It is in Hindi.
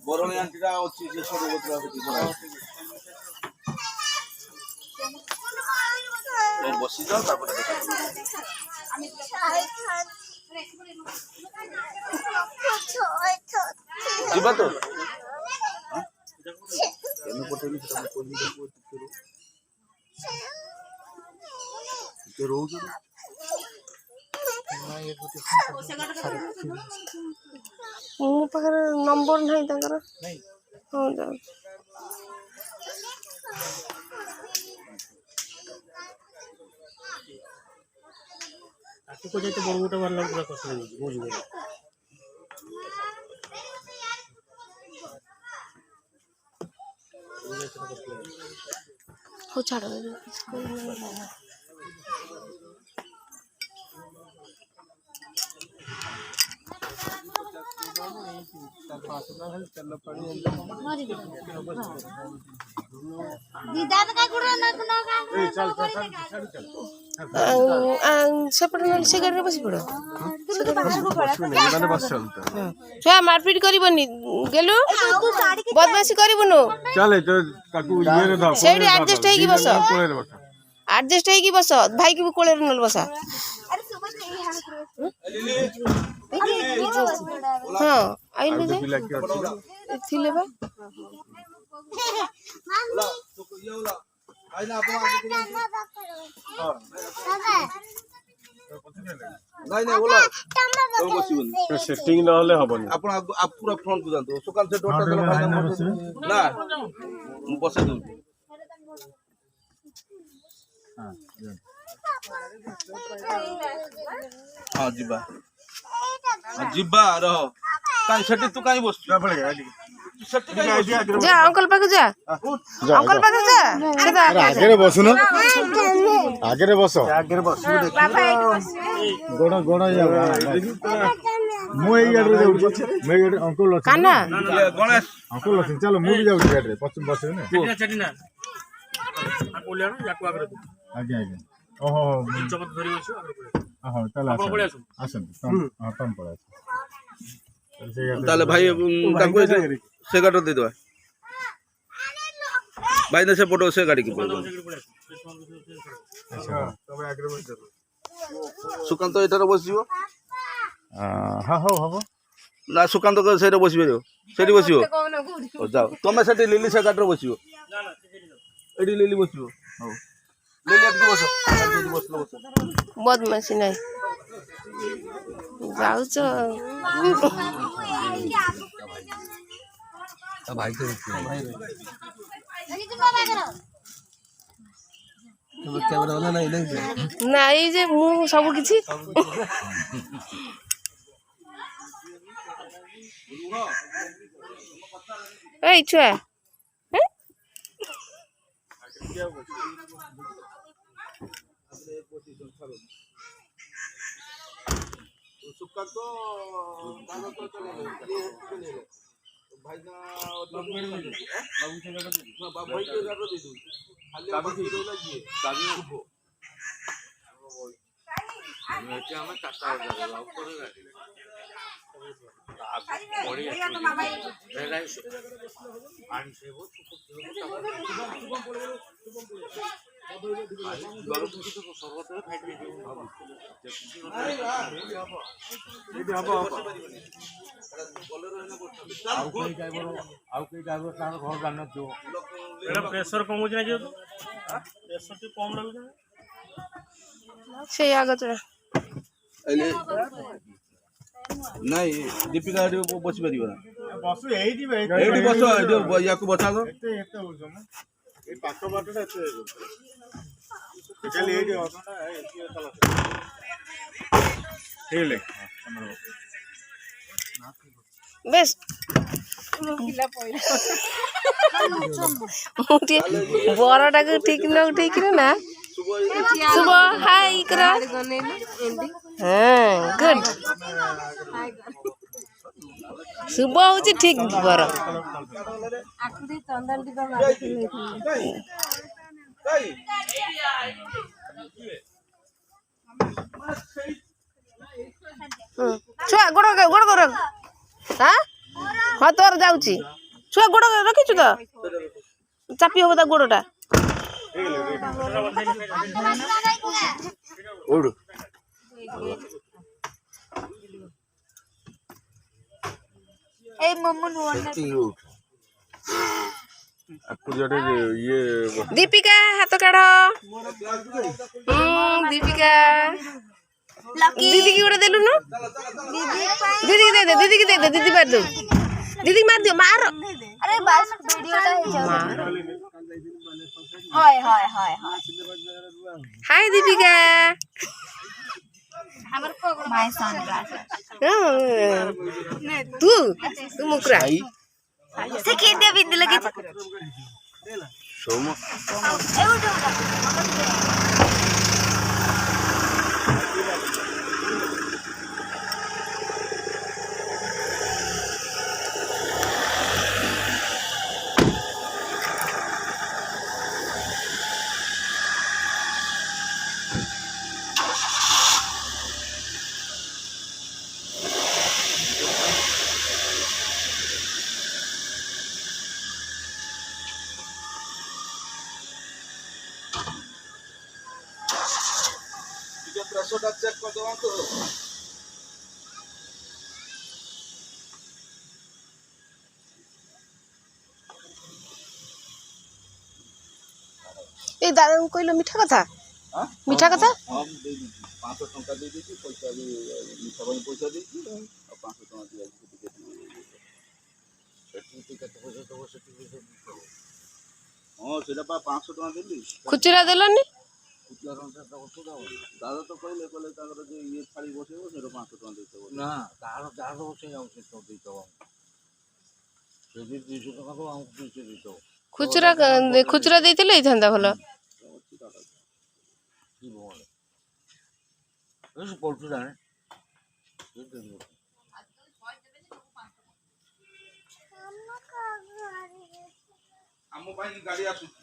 बरणी आंटीटा अच्छी बसी जाओ जीवा तो मो पाखरे नंबर नहीं तांकर हां जा ताकि को जाते बड़गोटा वाला पूरा कष्ट हो बुझ गए हो छाड़ सेपटे से गाड़ी बस पड़ छुआ मारपीट करबनी गेलु बदमाशी करबुनु चले तो काकू ये रे धर सेडी एडजस्ट है की बस एडजस्ट है की बस भाई की कोले नल बसा हां आइले जे थिले बा आइना अपन नहीं नहीं बोला तो बसिबन तो सेटिंग न होले हबनी अपन आप पूरा फ्रंट को जानतो सुकान से डोटा देला फायदा ना मु बसे दू हां जीबा जीबा रह काई सेटी तू काई बस जा पड़े जा अंकल पाक जा अंकल पाक जा सीधा आगे रे बसु ना आगे रे बस गोड़ा गोड़ा जा मु ए गाड़ी रे जाऊ मैं गाड़ी अंकल लक्ष्मी काना गणेश अंकल लक्ष्मी चलो मु भी जाऊ गाड़ी रे पछम बसे ने चटी ना आ बोलिया ना याकू आगे आगे आगे ओहो चमक धरी बसु आगे हां चल आसन हां तम पड़ा ताले भाई काकू से गाड़ी दे दो भाई ने से फोटो से गाड़ी की अच्छा तबे आगे बस सुकांत एटार बसिबो हां हो हबो ना सुकांत को सेरे बसिबे सेठी बसिबो ओ जाओ तमे सेठी लिली से गाड़ी बसिबो एडी लिली बसिबो हो लिली अटकी बसो एडी बसलो बसो बदमाशी नहीं जाऊ भाई तो कैमरा वाला नहीं नहीं नहीं जे मु सब किछि ए छुआ सुक्का तो दादा तो चले भाई ना बाबू से बाबू भाई के गाड़ी दे दो खाली बाकी रहला जी दादी को मैं क्या हम टाटा जाओ ऊपर गाड़ी बड़ी रिलायंस पानी से वो गरम কিছু তো সর্বত্র ফাইট দিয়ে ভাবু এই হবে आउ कोई ड्राइवर तार घर जान जो एटा प्रेशर कम हो जाय जे प्रेशर तो कम रहू से आगत अले नहीं दीपिका बसी परिबो ना बसु एडी बसो याकू बता दो एते हो जो ना ए पाको बाटटा एते चल एडी हो ना एती चला हेले बेस्ट बरटा को ठीक न उठे ना सुबह हाय करा ଗୁଡ୍ ଶୁଭ ହଉଛି ଠିକ ବର ଛୁଆ ଗୋଡ ଗୋଡ ଗୋଡ ହଁ ତୋର ଯାଉଛି ଛୁଆ ଗୋଡ ରଖିଛୁ ତ ଚାପି ହବ ତା ଗୋଡଟା ଓଡୁ এই মম্মু দীপিকা হাত কাঢ় দীপিকা দিদি কি গোটে দেলুনু দিদি দে দে দিদি কি দে দে দিদি মার দো দিদি মার দিও মার अरे बस वीडियोটা হয়ে যাবে হয় হয় হয় হয় হাই দীপিকা আমার কোগো মাই সানগ্লাস তু তু মুকরা সে কে দিয়ে বিন্দু লাগি সোম এউটা প্রেশরটা চেক করে দেওয়া তো এই দাদা কইলো মিঠা কথা মিঠা কথা 500 ଟଙ୍କା ଦେଇ ଦେଇଛି ପଇସା ବି ମିଠା ପାଇଁ ପଇସା ଦେଇଛି ଆଉ 500 ଟଙ୍କା ଦିଆଯାଇଛି ଟିକେଟ୍ ସେଠି କେତେ ପଇସା ଦେବ ସେଠି ହଁ ସେଇଟା ପା 500 ଟଙ୍କା ଦେଲି খুচরা দেলনি ଦାଦା ତ କହିଲେ ତାଙ୍କର ଯେ ଇଏ ଥାଳି ବସେଇବ ସେଇଟା 500 ଟଙ୍କା ଦେଇଦେବ ନା ତାର ଯାହାର ବସେଇ ଆଉ ସେ ତ ଦେଇଦେବ ସେଠି 200 ଟଙ୍କା ତ ଆମକୁ 200 ଦେଇଦେବ খুচরা খুচরা ଦେଇଥିଲେ ହେଇଥାନ୍ତା ଭଲ ପଡ଼ୁଛୁ ଜାଣେ ଆମ ପାଇଁ ଗାଡ଼ି ଆସୁଛି